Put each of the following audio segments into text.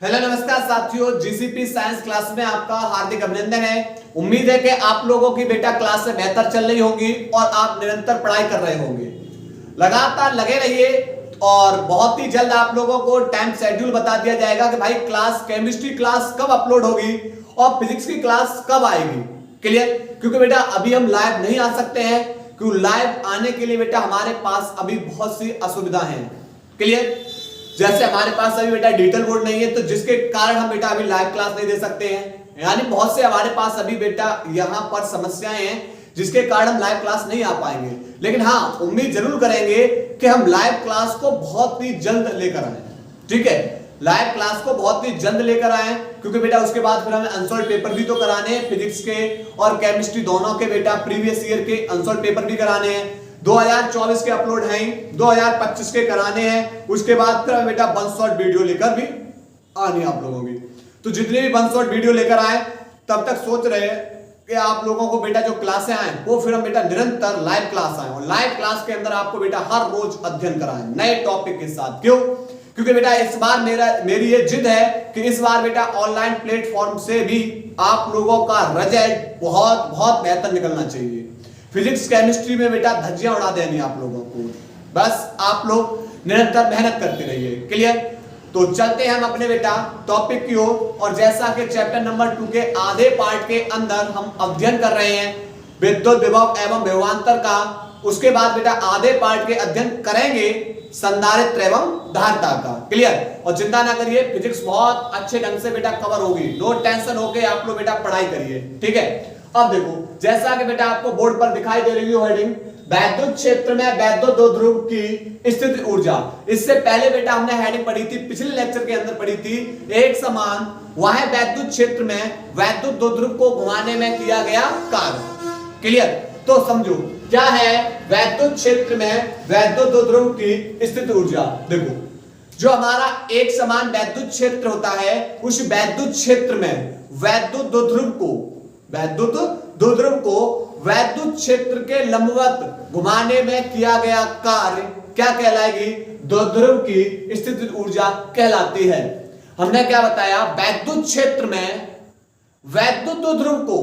Hello नमस्कार साथियों, GCP science class में आपका हार्दिक अभिनंदन है। उम्मीद है कि आप लोगों की बेटा क्लास से बेहतर चल रही होगी और आप निरंतर पढ़ाई कर रहे होंगे। लगातार लगे रहिए और बहुत ही जल्द आप लोगों को टाइम शेड्यूल बता दिया जाएगा कि भाई क्लास केमिस्ट्री क्लास कब अपलोड होगी और फिजिक्स की क्लास कब आएगी। क्लियर? क्योंकि बेटा अभी हम लाइव नहीं आ सकते हैं, क्योंकि लाइव आने के लिए बेटा हमारे पास अभी बहुत सी असुविधा है। क्लियर? जैसे हमारे पास अभी बेटा डिजिटल बोर्ड नहीं है, तो जिसके कारण हम बेटा अभी लाइव क्लास नहीं दे सकते हैं। यानी बहुत से हमारे पास अभी बेटा यहां पर समस्याएं हैं जिसके कारण हम लाइव क्लास नहीं आ पाएंगे। लेकिन हाँ, उम्मीद जरूर करेंगे कि हम लाइव क्लास को बहुत ही जल्द लेकर आए। ठीक है, लाइव क्लास को बहुत ही जल्द लेकर आए, क्योंकि बेटा उसके बाद फिर हमें अनसॉल्व पेपर भी तो कराने हैं, फिजिक्स के और केमिस्ट्री दोनों के बेटा प्रीवियस ईयर के अनसॉल्व पेपर भी कराने हैं। 2024 के अपलोड हैं, 2025 के कराने हैं। उसके बाद फिर बेटा वन शॉट वीडियो लेकर भी आनी आप लोगों की। तो जितने भी वन शॉट वीडियो लेकर आए, तब तक सोच रहे हैं कि आप लोगों को बेटा जो क्लासें आए वो फिर हम बेटा निरंतर लाइव क्लास आए और लाइव क्लास के अंदर आपको बेटा हर रोज अध्ययन कराएं नए टॉपिक के साथ। क्यों? क्योंकि बेटा इस बार मेरी ये जिद है कि इस बार बेटा ऑनलाइन प्लेटफॉर्म से भी आप लोगों का रिजल्ट बहुत बहुत बेहतर निकलना चाहिए। फिजिक्स केमिस्ट्री में बेटा धज्जियां उड़ा देनी आप लोगों को, बस आप लोग निरंतर मेहनत करते रहिए। क्लियर? तो चलते हैं हम अपने बेटा टॉपिक की ओर। और जैसा कि चैप्टर नंबर 2 के आधे पार्ट के अंदर हम अध्ययन कर रहे हैं विद्युत विभव एवं विभवांतर का, उसके बाद बेटा आधे पार्ट के अध्ययन करेंगे संधारित्र एवं धारिता का। क्लियर? और चिंता ना करिए, फिजिक्स बहुत अच्छे ढंग से बेटा कवर होगी। नो टेंशन होके आप लोग बेटा पढ़ाई करिए। ठीक है? अब देखो, जैसा कि बेटा आपको बोर्ड पर दिखाई दे रही है हेडिंग, वैद्युत क्षेत्र में वैद्युत द्विध्रुव की स्थिति ऊर्जा। इससे पहले बेटा हमने हेडिंग पढ़ी थी, पिछले लेक्चर के अंदर पढ़ी थी, एक समान वह वैद्युत क्षेत्र में वैद्युत द्विध्रुव को घुमाने में किया गया कार्य। क्लियर? तो समझो क्या है वैद्युत क्षेत्र में वैद्युत द्विध्रुव की स्थिति ऊर्जा। देखो, जो हमारा एक समान वैद्युत क्षेत्र होता है, उस वैद्युत क्षेत्र में वैद्युत द्विध्रुव को वैद्युत क्षेत्र के लंबवत घुमाने में किया गया कार्य क्या कहलाएगी? द्विध्रुव की स्थिति ऊर्जा कहलाती है। हमने क्या बताया? वैद्युत क्षेत्र में वैद्युत द्विध्रुव को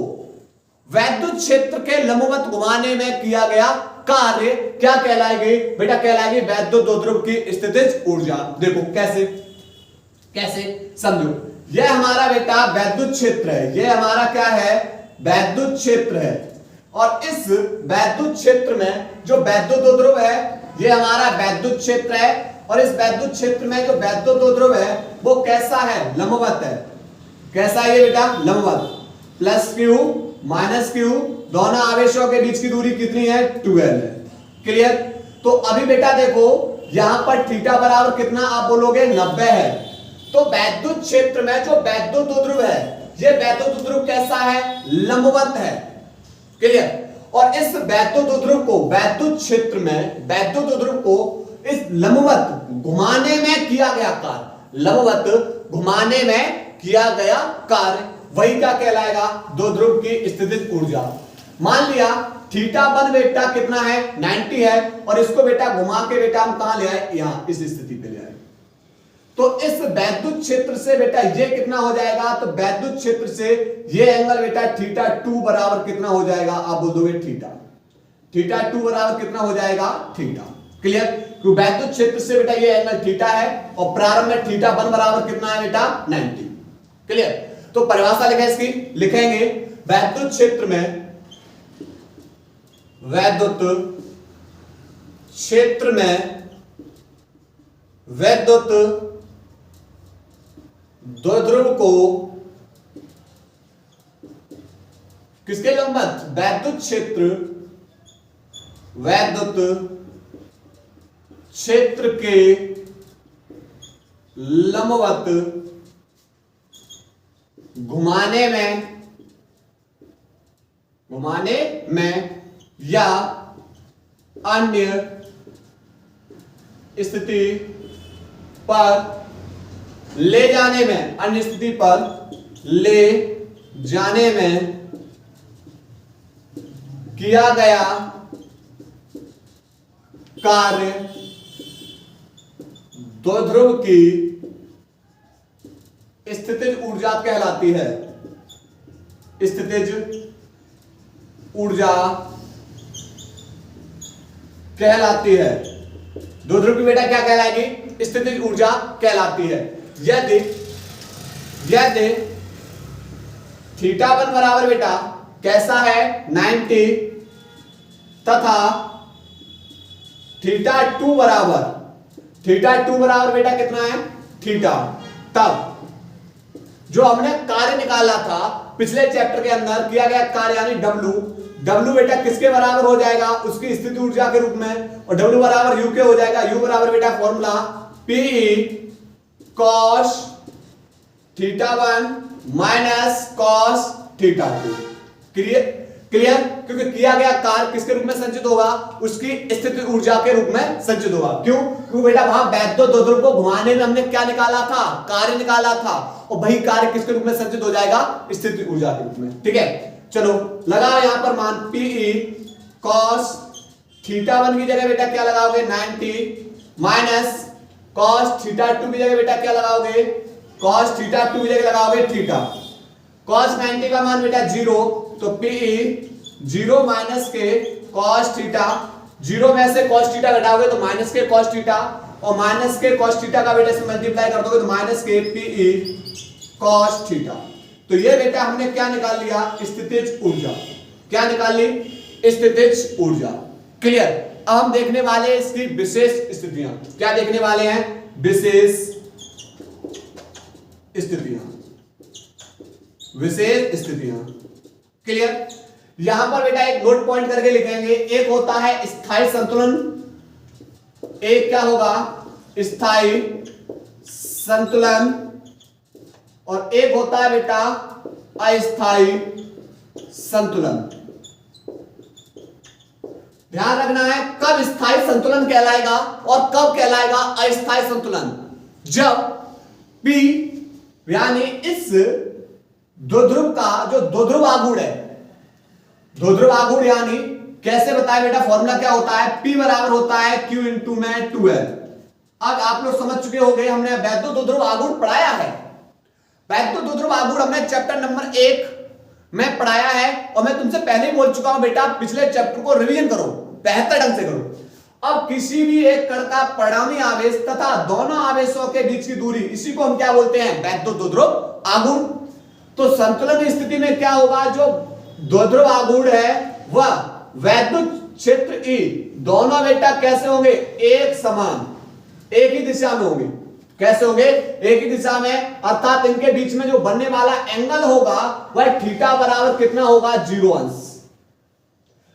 वैद्युत क्षेत्र के लंबवत घुमाने में किया गया कार्य क्या कहलाएगी? बेटा कहलाएगी वैद्युत द्विध्रुव की स्थितिज ऊर्जा। देखो कैसे समझो, यह हमारा बेटा वैद्युत क्षेत्र है, यह हमारा क्या है? वैद्युत क्षेत्र है। और इस वैद्युत क्षेत्र में जो वैद्युत द्विध्रुव है, यह हमारा वैद्युत क्षेत्र है। और इस वैद्युत क्षेत्र में जो वैद्युत द्विध्रुव है वो कैसा है? लंबवत है। कैसा है ये बेटा? लंबवत। प्लस क्यू माइनस क्यू, दोनों आवेशों के बीच की दूरी कितनी है? 12 है। क्लियर? तो अभी बेटा देखो, यहां पर थीटा बराबर कितना आप बोलोगे? 90 है। तो वैद्युत क्षेत्र में जो वैद्युत द्विध्रुव है, ये वैद्युत द्विध्रुव कैसा है? लंबवत है। क्लियर? और इस वैद्युत द्विध्रुव को वैद्युत क्षेत्र में वैद्युत द्विध्रुव को इस लंबवत घुमाने में किया गया कार्य, लंबवत घुमाने में किया गया कार्य, वही क्या कहलाएगा? द्विध्रुव की स्थितिज ऊर्जा। मान लिया थीटा बन बेटा कितना है? 90 है। और इसको बेटा घुमा के बेटा हम कहां ले आए? यहां इस स्थिति पे ले आए। तो इस वैद्युत क्षेत्र से बेटा ये कितना हो जाएगा? तो वैद्युत क्षेत्र से ये एंगल बेटा θ2 बराबर कितना हो जाएगा? आप बोल दोगे θ2 बराबर कितना हो जाएगा? थीटा। क्लियर? क्योंकि वैद्युत क्षेत्र से बेटा ये एंगल थीटा है और प्रारंभ में θ1 बराबर कितना है बेटा? 90। क्लियर? तो परिभाषा लिखें इसकी, लिखेंगे वैद्युत क्षेत्र में वैद्युत द्विध्रुव को किसके लंबवत? वैद्युत क्षेत्र के लंबवत घुमाने में या अन्य स्थिति पर ले जाने में, अन्य स्थिति पर ले जाने में किया गया कार्य द्विध्रुव की स्थितिज ऊर्जा कहलाती है। स्थितिज ऊर्जा कहलाती है। द्विध्रुव की बेटा क्या कहलाएगी? स्थितिज ऊर्जा कहलाती है। यदि θ1 बराबर बेटा कैसा है 90 तथा θ2 बराबर बेटा कितना है थीटा, तब जो हमने कार्य निकाला था पिछले चैप्टर के अंदर किया गया कार्य यानी W बेटा किसके बराबर हो जाएगा? उसकी स्थिति ऊर्जा के रूप में, और W बराबर U के हो जाएगा। U बराबर बेटा formula P cos θ1 minus cos θ2। Clear? क्योंकि किया गया कार्य किसके रूप में संचित होगा? उसकी स्थिति ऊर्जा के रूप में संचित होगा। क्यों? क्योंकि बेटा वहां वैद्युत द्विध्रुव को घुमाने में हमने क्या निकाला था? कार्य निकाला था, और वही कार्य किसके रूप में संचित हो जाएगा? स्थिति ऊर्जा के रूप में। ठीक है, चलो लगाओ यहां पर मान Pe cos θ1 की जगह बेटा क्या लगाओगे 90 माइनस cos θ2 की जगह बेटा क्या लगाओगे? cos θ2 की जगह लगाओगे थीटा। cos 90 का मान बेटा 0, तो Pe 0 माइनस के cos थीटा, 0 में से cos थीटा घटाओगे तो माइनस के cos थीटा, और माइनस के cos थीटा का बेटा से मल्टीप्लाई कर दोगे तो माइनस के Pe cos थीटा। तो ये बेटा हमने क्या निकाल लिया? स्थितिज ऊर्जा। क्या निकाल ली? स्थितिज ऊर्जा। क्लियर? अब हम देखने वाले इसकी विशेष स्थितियां। क्या देखने वाले हैं? विशेष स्थितियां। विशेष स्थितियां। क्लियर? यहां पर बेटा एक नोट पॉइंट करके लिखेंगे। एक होता है स्थायी संतुलन, एक क्या होगा? स्थायी संतुलन, और एक होता है बेटा अस्थायी संतुलन। ध्यान रखना है कब स्थायी संतुलन कहलाएगा और कब कहलाएगा अस्थायी संतुलन। जब P यानी इस द्विध्रुव का जो द्विध्रुव आघूर्ण है, द्विध्रुव आघूर्ण यानी कैसे बताए बेटा? फॉर्मूला क्या होता है? P बराबर होता है Q इंटू में 2L। अब आप लोग समझ चुके होंगे, हमने वैद्युत द्विध्रुव आघूर्ण पढ़ाया है। वैद्युत द्विध्रुव आघूर्ण हमने चैप्टर नंबर 1 में पढ़ाया है, और मैं तुमसे पहले ही बोल चुका हूं बेटा पिछले चैप्टर को रिवीजन करो, बेहतर ढंग से करो। अब किसी भी एक कण का परिणामी आवेश तथा दोनों आवेशों के बीच की दूरी, इसी को हम क्या बोलते हैं? वैद्युत द्विध्रुव आघूर्ण। तो संतुलन स्थिति में क्या होगा? जो द्विध्रुव आघूर्ण है वह वैद्युत क्षेत्र E दोनों बेटा कैसे होंगे? एक समान, एक ही दिशा में होंगे। कैसे होंगे? एक ही दिशा में, अर्थात इनके बीच में जो बनने वाला एंगल होगा वह थीटा बराबर कितना होगा? 0 अंश।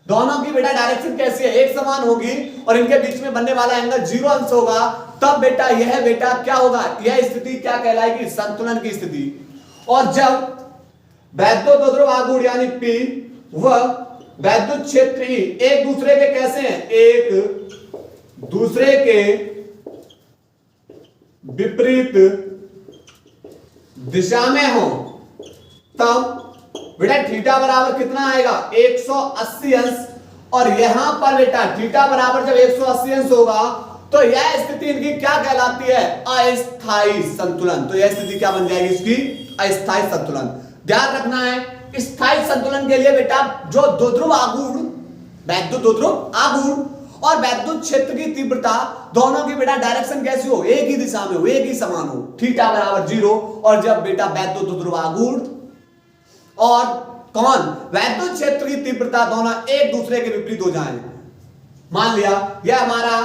दोनों की बेटा डायरेक्शन कैसी है? एक समान होगी, और इनके बीच में बनने वाला एंगल 0 अंश होगा। तब बेटा यह बेटा क्या होगा? यह स्थिति क्या कहलाएगी? संतुलन की स्थिति। और जब वैद्युत द्विध्रुव आघूर्ण यानी P व वैद्युत क्षेत्र E एक दूसरे के कैसे हैं? एक दूसरे के विपरीत दिशा में हो, तब बेटा थीटा बराबर कितना आएगा? 180 अंश। और यहां पर बेटा थीटा बराबर जब 180 अंश होगा तो यह स्थिति इनकी क्या कहलाती है? अस्थायी संतुलन। तो यह स्थिति क्या बन जाएगी? इसकी अस्थायी संतुलन। ध्यान रखना है स्थायी संतुलन के लिए बेटा जो द्विध्रुव आघूर्ण, वैद्युत द्विध्रुव आघूर्ण और वैद्युत क्षेत्र की तीव्रता दोनों की बेटा डायरेक्शन कैसी हो? एक ही दिशा में हो, एक ही समान हो, थीटा बराबर 0। और जब बेटा वैद्युत द्विध्रुव आघूर्ण और कौन वैद्युत क्षेत्र की तीव्रता दोनों एक दूसरे के विपरीत हो जाएं, मान लिया यह हमारा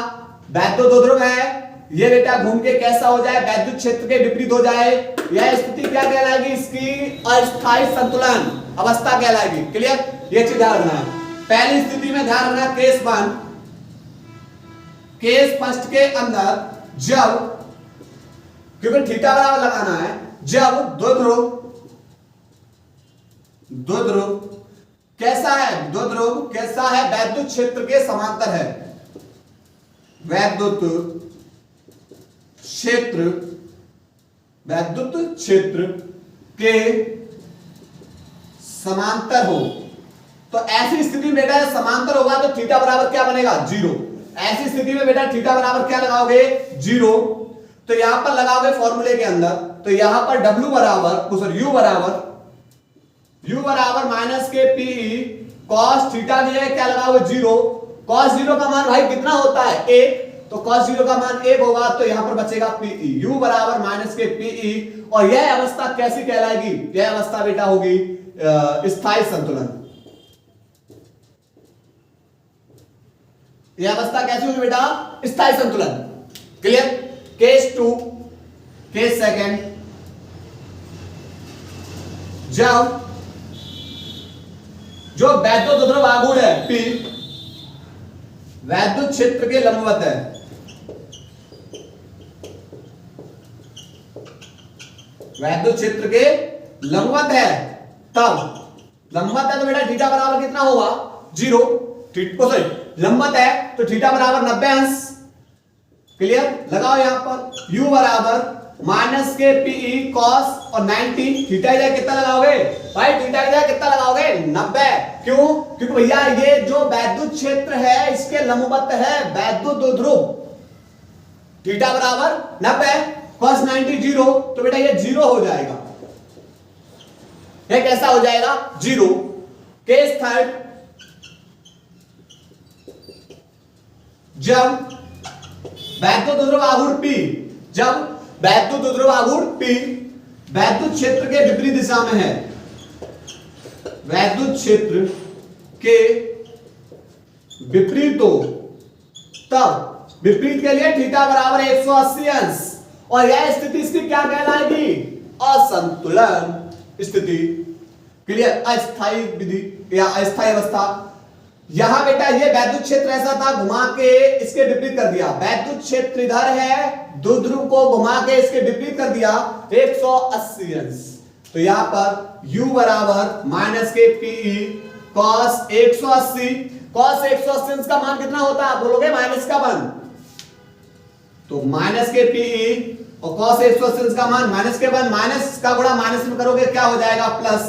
वैद्युत द्विध्रुव है, ये बेटा घूम के कैसा हो जाए? वैद्युत क्षेत्र के विपरीत हो जाए, यह स्थिति क्या कहलाएगी? इसकी अस्थायी संतुलन अवस्था कहलाएगी। क्लियर? ये चीज ध्यान रखना है। पहली स्थिति में ध्यान रखना, केस 1, केस फर्स्ट के अंदर जब, क्योंकि थीटा बराबर लगाना है, जब द्विध्रुव कैसा है? द्विध्रुव कैसा है? वैद्युत क्षेत्र के समांतर है। वैद्युत क्षेत्र के समांतर हो, तो ऐसी स्थिति में बेटा समांतर होगा तो थीटा बराबर क्या बनेगा? 0। ऐसी स्थिति में बेटा थीटा बराबर क्या लगाओगे? 0। तो यहां पर लगाओगे फॉर्मूले के अंदर, तो यहां पर W बराबर सॉरी U बराबर माइनस के पीई कॉस थीटा दिया है, क्या लगाओगे 0, कॉस 0 का मान भाई कितना होता है 1, तो कॉस 0 का मान 1 होगा, तो यहां पर बचेगा पीई, U बराबर माइनस के पीई। और यह अवस्था कैसी कहलाएगी, यह अवस्था बेटा होगी स्थायी संतुलन। यह अवस्था कैसी होगी बेटा, स्थायी संतुलन। क्लियर। केस 2, केस सेकंड, जब जो वैद्युत ध्रुव आघूर्ण है P वैद्युत क्षेत्र के लंबवत है, वैद्युत क्षेत्र के लंबवत है, तब लंबवत है तो बेटा थीटा बराबर कितना होगा 0, लंबवत है तो थीटा बराबर 90 अंश। क्लियर। लगाओ यहां पर U बराबर माइनस के पीई कॉस और 90, थीटा इधर कितना लगाओगे भाई, थीटा इधर कितना लगाओगे 90। क्यों, क्योंकि भैया ये जो वैद्युत क्षेत्र है इसके लंबवत है वैद्युत ध्रुव, थीटा बराबर 90 कॉस 90 0, तो बेटा ये 0 हो जाएगा, ये कैसा हो जाएगा 0। केस थर्ड, जब वैद्युत ध्रुव आघूर्ण P, जब वैद्युत ध्रुव आघूर्ण P वैद्युत क्षेत्र के विपरीत दिशा में है, वैद्युत क्षेत्र के विपरीत हो, तब विपरीत के लिए थीटा बराबर 180 अंश, और यह स्थिति इसकी क्या कहलाएगी, असंतुलन स्थिति। क्लियर। अस्थायी विधि या अस्थायी अवस्था। यहां बेटा ये वैद्युत क्षेत्र ऐसा था, घुमा के इसके विपरीत कर दिया, वैद्युत क्षेत्र इधर है, द्विध्रुव को घुमा के इसके विपरीत कर दिया 180 अंश, तो यहां पर U बराबर माइनस के पीई कॉस 180, कॉस 180 अंश का मान कितना होता है, बोलोगे माइनस का मान, तो माइनस के पीई और कॉस 180 अंश का मान माइनस के वन, माइनस का गुणा माइनस में करोगे क्या हो जाएगा प्लस,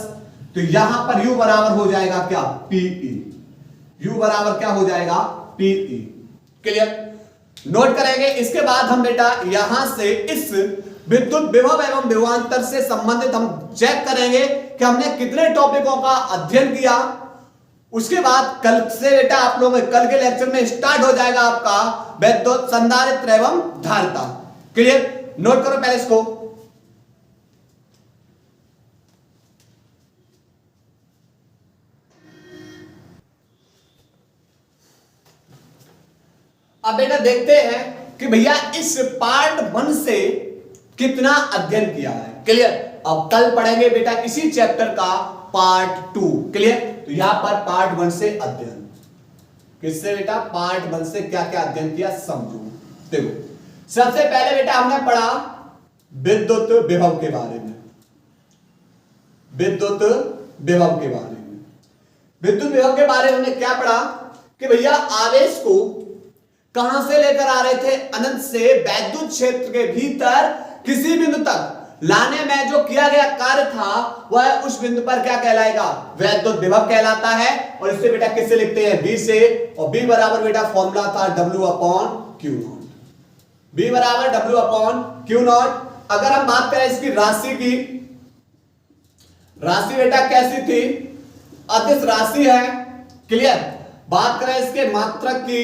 तो यहां पर U बराबर हो जाएगा क्या पीई, U बराबर क्या हो जाएगा पीई। क्लियर। नोट करेंगे। इसके बाद हम बेटा यहां से इस विद्युत विभव एवं विभवांतर से संबंधित हम चेक करेंगे कि हमने कितने टॉपिकों का अध्ययन किया। उसके बाद कल से बेटा आप लोग कल के लेक्चर में स्टार्ट हो जाएगा आपका विद्युत संधारित्र एवं धारिता। क्लियर। नोट करो पहले इसको। अब बेटा देखते हैं कि भैया इस पार्ट 1 से कितना अध्ययन किया है। क्लियर। अब कल पढ़ेंगे बेटा इसी चैप्टर का पार्ट 2। क्लियर। तो यहां पर पार्ट 1 से अध्ययन, किससे बेटा पार्ट 1 से क्या क्या अध्ययन किया समझो। देखो सबसे पहले बेटा हमने पढ़ा विद्युत विभव के बारे में, विद्युत विभव के बारे में। विद्युत विभव के बारे में हमने क्या पढ़ा कि भैया आवेश को कहां से लेकर आ रहे थे, अनंत से वैद्युत क्षेत्र के भीतर किसी बिंदु तक लाने में जो किया गया कार्य था वह उस बिंदु पर क्या कहलाएगा, वैद्युत विभव कहलाता है। और इससे बेटा किससे लिखते हैं, B से, और B बराबर बेटा फॉर्मूला था W/Q0, B बराबर W/Q0। अगर हम बात करें इसकी राशि की, राशि बेटा कैसी थी, अदिश राशि है। क्लियर। बात करें इसके मात्रक की,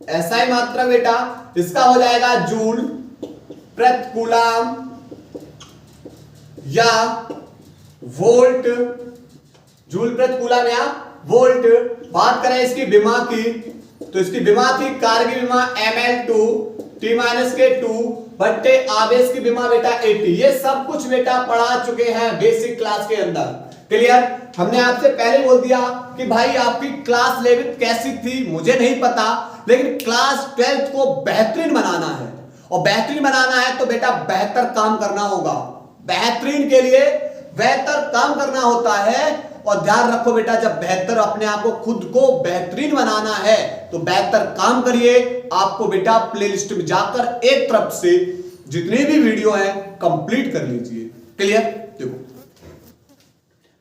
SI मात्रक बेटा इसका हो जाएगा जूल प्रति कूलम या वोल्ट, जूल प्रति कूलम या वोल्ट। बात करें इसकी विमा की, तो इसकी विमा थी कार्य की विमा ml2 T-2 बट्टे आवेश की विमा बेटा 80। ये सब कुछ बेटा पढ़ा चुके हैं बेसिक क्लास के अंदर। क्लियर। हमने आपसे पहले बोल दिया कि भाई आपकी क्लास 11 कैसी थी मुझे नहीं पता, लेकिन क्लास 12 को बेहतरीन बनाना है, और बेहतरीन बनाना है तो बेटा बेहतर काम करना होगा। बेहतरीन के लिए बेहतर काम करना होता है। और ध्यान रखो बेटा जब बेहतर अपने आप को खुद को बेहतरीन बनाना है तो बेहतर काम करिए। आपको बेटा प्लेलिस्ट में जाकर एक तरफ से जितनी भी वीडियो है कंप्लीट कर लीजिए। क्लियर। देखो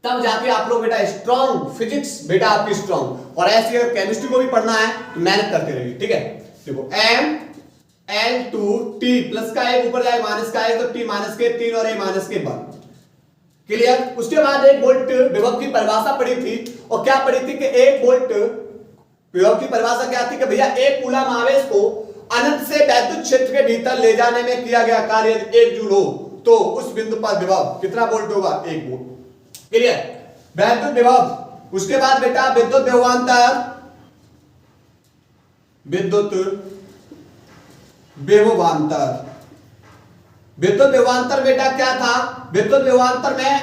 तब जाके आप लोग बेटा स्ट्रॉन्ग फिजिक्स बेटा आपकी स्ट्रॉन्ग, और ऐसी अगर केमिस्ट्री को भी पढ़ना है तो मेहनत करते रहिए। ठीक है। देखो L2 T प्लस का एक ऊपर जाए माइनस का एक, तो T माइनस के 3 और A माइनस के 1। क्लियर। उसके बाद 1 वोल्ट विभव की परिभाषा पढ़ी थी, और क्या पढ़ी थी कि 1 वोल्ट विभव की परिभाषा क्या थी कि भैया 1 कूलम आवेश को अनंत से वैद्युत क्षेत्र के भीतर ले जाने में किया गया कार्य 1 जूल हो तो उस बिंदु पर विभव कितना वोल्ट होगा? 1 वोल्ट। क्लियर। वैद्युत विभव। उसके बाद बेटा विद्युत विभवांतर, विद्युत विभवांतर। विद्युत विभवांतर बेटा क्या था? विद्युत विभवांतर में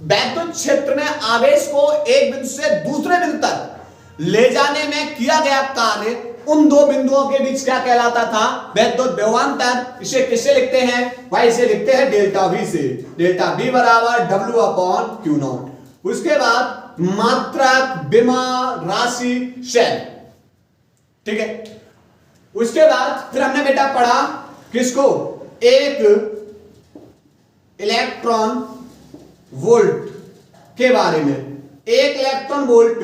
वैद्युत क्षेत्र में आवेश को एक बिंदु से दूसरे बिंदु तक ले जाने में किया गया कार्य उन दो बिंदुओं के बीच क्या कहलाता था? विद्युत विभवांतर। इसे किससे लिखते हैं भाई? इसे लिखते हैं डेल्टा V से। डेल्टा V बराबर W अपॉन Q नॉट। उसके बाद मात्रक, विमा, राशि, शेल। ठीक है। उसके बाद फिर हमने बेटा पढ़ा किसको? एक इलेक्ट्रॉन वोल्ट के बारे में। एक इलेक्ट्रॉन वोल्ट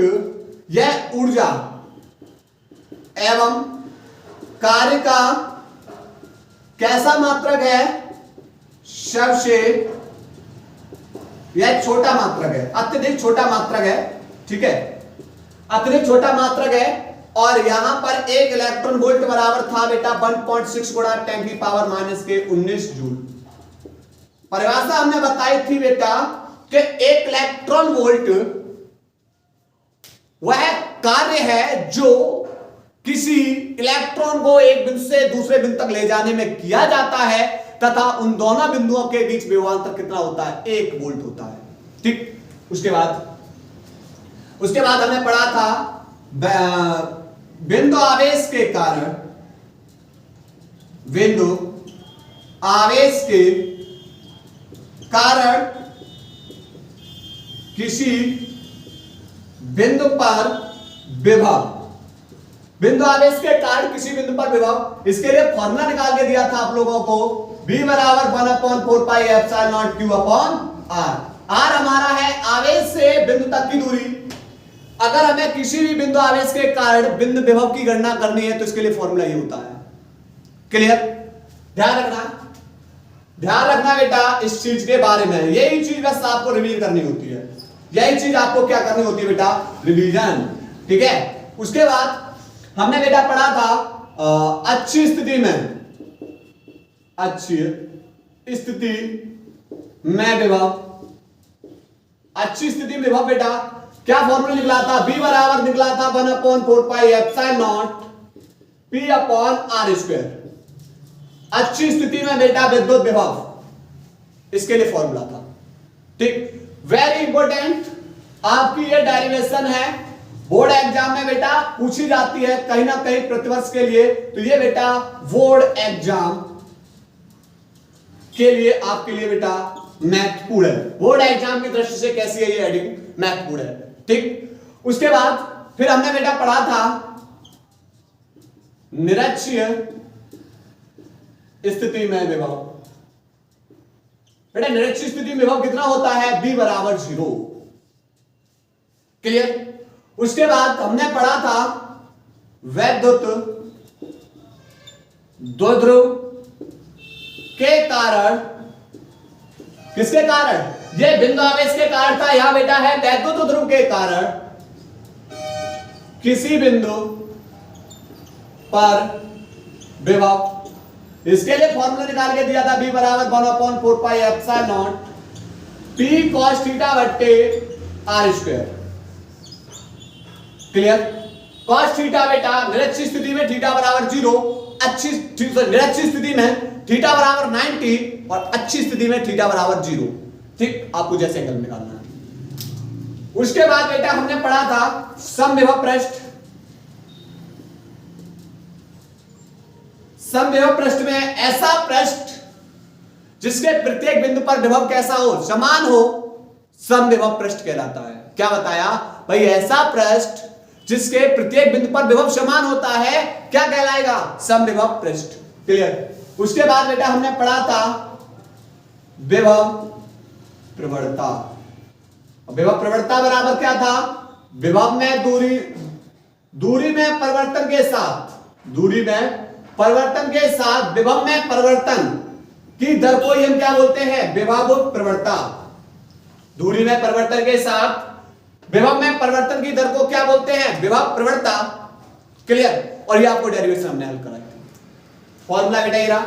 यह ऊर्जा एवं कार्य का कैसा मात्रक है? सबसे यह छोटा मात्रक है, अत्यधिक छोटा मात्रक है। ठीक है, अत्यधिक छोटा मात्रक है। और यहां पर एक इलेक्ट्रॉन वोल्ट बराबर था बेटा 1.6 गुणा 10⁻⁻19 जूल। परिभाषा हमने बताई थी बेटा कि एक इलेक्ट्रॉन वोल्ट वह कार्य है जो किसी इलेक्ट्रॉन को एक बिंदु से दूसरे बिंदु तक ले जाने में किया जाता है, तथा उन दोनों बिंदुओं के बीच विभवांतर कितना होता है? 1 वोल्ट होता है। ठीक। उसके बाद हमने पढ़ा था बिंदु आवेश के कारण, बिंदु आवेश के कारण किसी बिंदु पर विभव, बिंदु आवेश के कारण किसी बिंदु पर विभव। इसके लिए फॉर्मूला निकाल के दिया था आप लोगों को, V बराबर 1/4 pi epsilon not Q upon R। R हमारा है आवेश से बिंदु तक की दूरी। अगर हमें किसी भी बिंदु आवेश के कारण बिंदु विभव की गणना करनी है तो इसके लिए फॉर्मूला ये होता है। क्लियर। ध्यान रखना बेटा इस चीज के बारे में। यही चीज बस आपको रिवील करनी होती है, यही चीज आपको क्या करनी होती है बेटा? रिवीजन। ठीक है। उसके बाद हमने बेटा पढ़ा था अच्छी स्थिति में, अच्छी स्थिति में विभव। अच्छी स्थिति में विभव बेटा क्या फॉर्मूला निकला था? V बराबर निकला था 1/4 pi epsilon not P upon R square. अच्छी स्थिति में बेटा विद्युत विभव, इसके लिए फॉर्मूला था। ठीक। वेरी इंपॉर्टेंट आपकी ये डेरिवेशन है, बोर्ड एग्जाम में बेटा पूछी जाती है कहीं ना कहीं प्रतिवर्ष के लिए। तो ये बेटा बोर्ड एग्जाम के लिए आपके लिए बेटा महत्वपूर्ण है। बोर्ड एग्जाम की दृष्टि से कैसी है ये हेडिंग? महत्वपूर्ण है। ठीक। उसके बाद फिर हमने बेटा पढ़ा था निरक्षीय स्थिति में विभव। बेटा निरक्षीय स्थिति में विभव कितना होता है? V बराबर 0। क्लियर। उसके बाद हमने पढ़ा था वैद्युत द्विध्रुव के कारण, किसके कारण? ये बिंदु आवेश के कारण था। यहां बेटा है वैद्युत ध्रुव के कारण किसी बिंदु पर विभव। इसके लिए फॉर्मूला निकाल के दिया था V बराबर 1/4 pi epsilon not P cos theta बट्टे R square. Clear. cos theta बेटा निरक्षीय स्थिति में थीटा बराबर 0, अच्छी निरक्षीय स्थिति में थीटा बराबर 90 और अच्छी स्थिति में थीटा बराबर 0। ठीक। आपको जैसे एंगल निकालना है। उसके बाद बेटा हमने पढ़ा था समविभव पृष्ठ। समविभव पृष्ठ में ऐसा पृष्ठ जिसके प्रत्येक बिंदु पर विभव कैसा हो? समान हो, समविभव पृष्ठ कहलाता है। क्या बताया भाई? ऐसा पृष्ठ जिसके प्रत्येक बिंदु पर विभव समान होता है क्या कहलाएगा? समविभव पृष्ठ। क्लियर। उसके बाद बेटा हमने पढ़ा था विभव प्रवणता। विभव प्रवणता बराबर क्या था? विभव में दूरी में परिवर्तन के साथ, दूरी में परिवर्तन के साथ विभव में परिवर्तन की दर को हम क्या बोलते हैं? विभव प्रवणता। दूरी में परिवर्तन के साथ विभव में परिवर्तन की दर को क्या बोलते हैं? विभव प्रवणता। क्लियर? और ये आपको डेरिवेशन हमने हल कराई थी। फॉर्मूला बेटा ये रहा।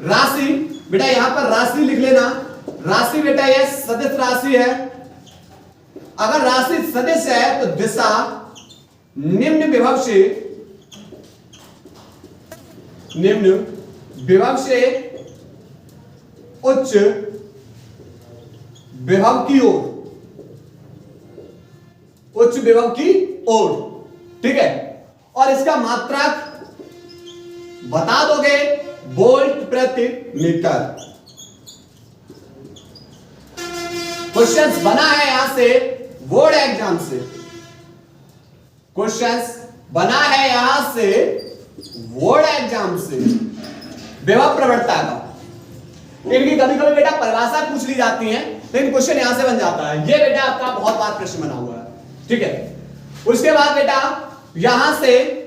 राशि बेटा यहां पर राशि लिख लेना। राशि बेटा ये सदिश राशि है। अगर राशि सदिश है तो दिशा निम्न विभव से उच्च विभव की ओर, उच्च विभव की ओर। ठीक है? और इसका मात्रक बता दोगे वोल्ट प्रति मीटर। क्वेश्चंस बना है यहां से बोर्ड एग्जाम से, क्वेश्चंस बना है यहां से बोर्ड एग्जाम से विभव प्रवणता का। इनकी कभी कभी बेटा परिभाषा पूछ ली जाती है, लेकिन क्वेश्चन यहां से बन जाता है। ये बेटा आपका बहुत बार प्रश्न बना हुआ है। ठीक है? उसके बाद बेटा यहां से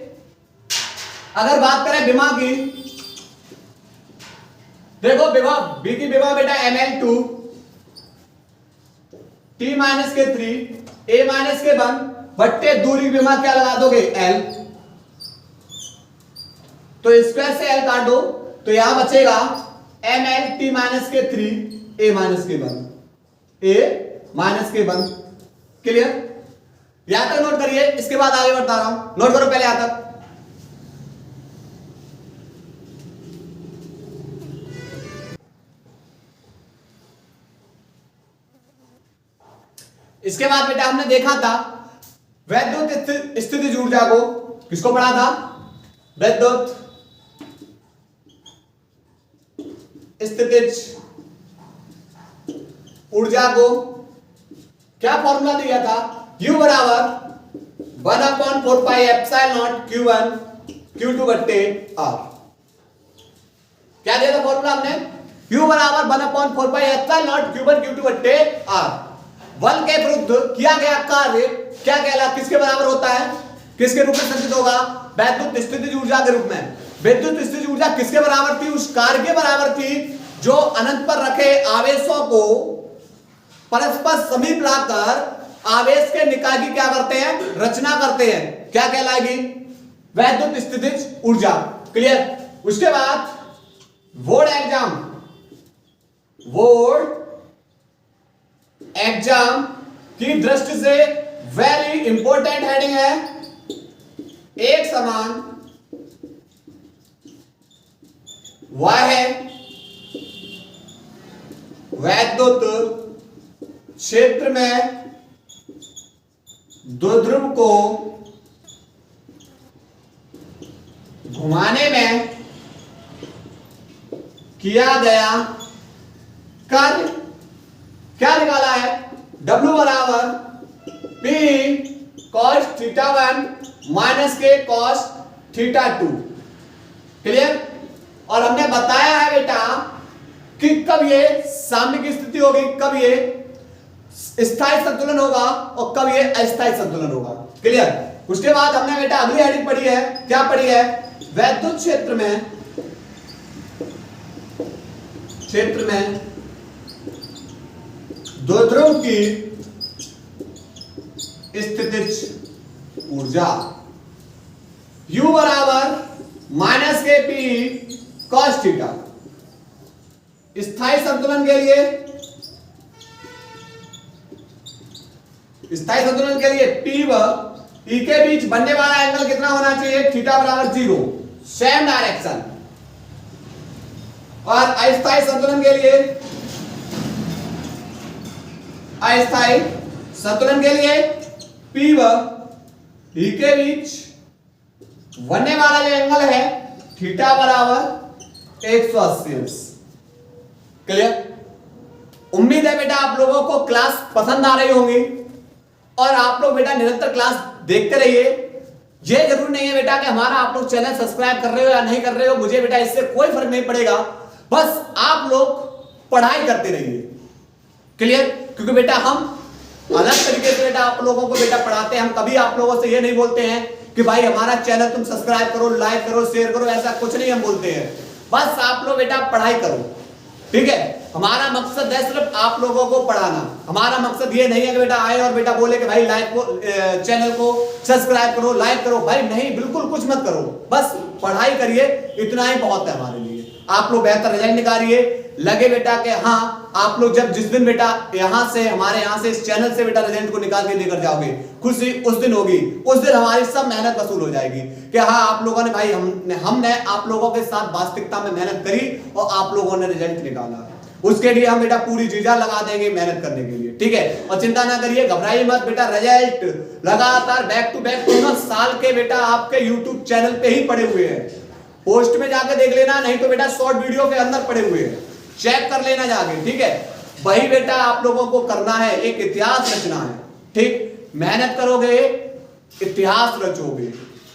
अगर बात करें विमा की, देखो विभव बी की विभव बेटा ml2 t माइनस के 3 a माइनस के 1 बट्टे दूरी विमा क्या लगा दोगे? l। तो स्क्वायर से l काट दो तो यहां बचेगा ml t माइनस के 3 a माइनस के 1, a माइनस के 1। क्लियर? यहां तक नोट करिए, इसके बाद आगे बढ़ता रहा हूं। नोट करो पहले यहां तक। इसके बाद बेटा हमने देखा था वैद्युत स्थितिज ऊर्जा को। किसको पढ़ा था? वैद्युत स्थितिज ऊर्जा को क्या फॉर्मूला दिया था? U बराबर 1/4 pi epsilon not Q1 Q2 बट्टे R। क्या दिया था फॉर्मूला हमने? U बराबर 1/4 pi epsilon not Q1 Q2 बट्टे R। बल के विरुद्ध किया गया कार्य क्या कहला, किसके बराबर होता है? किसके रूप में संचित होगा? वैद्युत स्थितिज ऊर्जा के रूप में। विद्युत स्थितिज ऊर्जा किसके बराबर थी? उस कार्य के बराबर थी जो अनंत पर रखे आवेशों को परस्पर समीप लाकर आवेश के निकाय की क्या करते हैं? रचना करते हैं। क्या कहलाएगी? वैद्युत स्थितिज ऊर्जा। क्लियर? उसके बाद बोर्ड एग्जाम की दृष्टि से वेरी इंपॉर्टेंट हेडिंग है, एक समान वह है वैद्युत क्षेत्र में द्विध्रुव को घुमाने में किया गया कार्य क्या निकाला है? W बराबर P cos θ1 माइनस के cos θ2। क्लियर? और हमने बताया है बेटा कि कब ये साम्यिक स्थिति होगी, कब ये स्थायी संतुलन होगा और कब ये अस्थायी संतुलन होगा। क्लियर? उसके बाद हमने बेटा अगली हेडिंग पढ़ी है। क्या पढ़ी है? वैद्युत क्षेत्र में द्विध्रुव की स्थितिज ऊर्जा U बराबर माइनस के P cos थीटा। स्थायी संतुलन के लिए P व E के बीच बनने वाला एंगल कितना होना चाहिए? थीटा बराबर 0, सेम डायरेक्शन। और अस्थायी संतुलन के लिए P व E के बीच बनने वाला जो एंगल है थीटा बराबर 180 अंश। क्लियर? उम्मीद है बेटा आप लोगों को क्लास पसंद आ रही होंगी और आप लोग बेटा निरंतर क्लास देखते रहिए। ये जरूर नहीं है बेटा कि हमारा आप लोग चैनल सब्सक्राइब कर रहे हो या नहीं कर रहे हो, मुझे बेटा इससे कोई फर्क नहीं पड़ेगा, बस आप लोग पढ़ाई करते रहिए। क्लियर? क्योंकि बेटा हम अलग तरीके से बेटा आप लोगों को बेटा पढ़ाते हैं। हम कभी आप लोगों से ये नहीं बोलते हैं कि भाई हमारा चैनल तुम सब्सक्राइब करो, लाइक करो, शेयर करो, ऐसा कुछ नहीं हम बोलते हैं। बस आप लोग बेटा पढ़ाई करो, ठीक है। हमारा मकसद है सिर्फ आप लोगों को पढ़ाना। हमारा मकसद ये नहीं है कि बेटा आए और बेटा बोले कि भाई लाइक को चैनल को सब्सक्राइब करो, लाइक करो। भाई नहीं, बिल्कुल कुछ मत करो, बस पढ़ाई करिए, इतना ही बहुत है हमारे लिए। आप लोग बेहतर रिजल्ट निकालिए। लगे बेटा कि हाँ, आप लोग जब जिस दिन बेटा यहां से, हमारे यहां से, इस चैनल से बेटा रिजल्ट को निकाल के लेकर जाओगे, खुशी उस दिन होगी। उस दिन हमारी सब मेहनत वसूल हो जाएगी कि हाँ, आप लोगों ने, भाई हमने आप लोगों के साथ वास्तविकता में मेहनत करी और आप लोगों ने रिजल्ट निकाला। उसके लिए हम बेटा पूरी जीजा लगा देंगे मेहनत करने के लिए, ठीक है। और चिंता ना करिए, घबराइए मत बेटा। रिजल्ट लगातार बैक टू बैक 3 साल के बेटा आपके यूट्यूब चैनल पे ही पड़े हुए हैं। पोस्ट में जाके देख लेना, नहीं तो बेटा शॉर्ट वीडियो के अंदर पड़े हुए हैं, चेक कर लेना जाके, ठीक है। वही बेटा आप लोगों को करना है, एक इतिहास रचना है, ठीक। मेहनत करोगे, इतिहास रचोगे।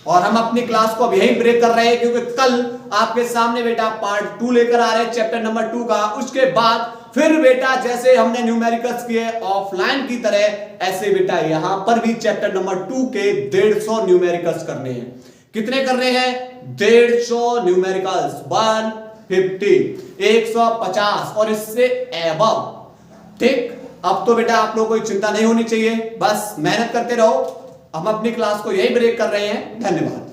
और हम अपनी क्लास को अब यही ब्रेक कर रहे हैं, क्योंकि कल आपके सामने बेटा पार्ट 2 लेकर आ रहे हैं, चैप्टर नंबर 2 का। उसके बाद फिर बेटा जैसे हमने न्यूमेरिकल्स किए ऑफलाइन की तरह, ऐसे बेटा यहां पर भी चैप्टर नंबर 2 के 150 न्यूमेरिकल्स करने हैं। कितने करने हैं? 150 न्यूमेरिकल्स, 150, 150 और इससे एबव, ठीक। अब तो बेटा आप लोगों को चिंता नहीं होनी चाहिए, बस मेहनत करते रहो। हम अपनी क्लास को यही ब्रेक कर रहे हैं। धन्यवाद।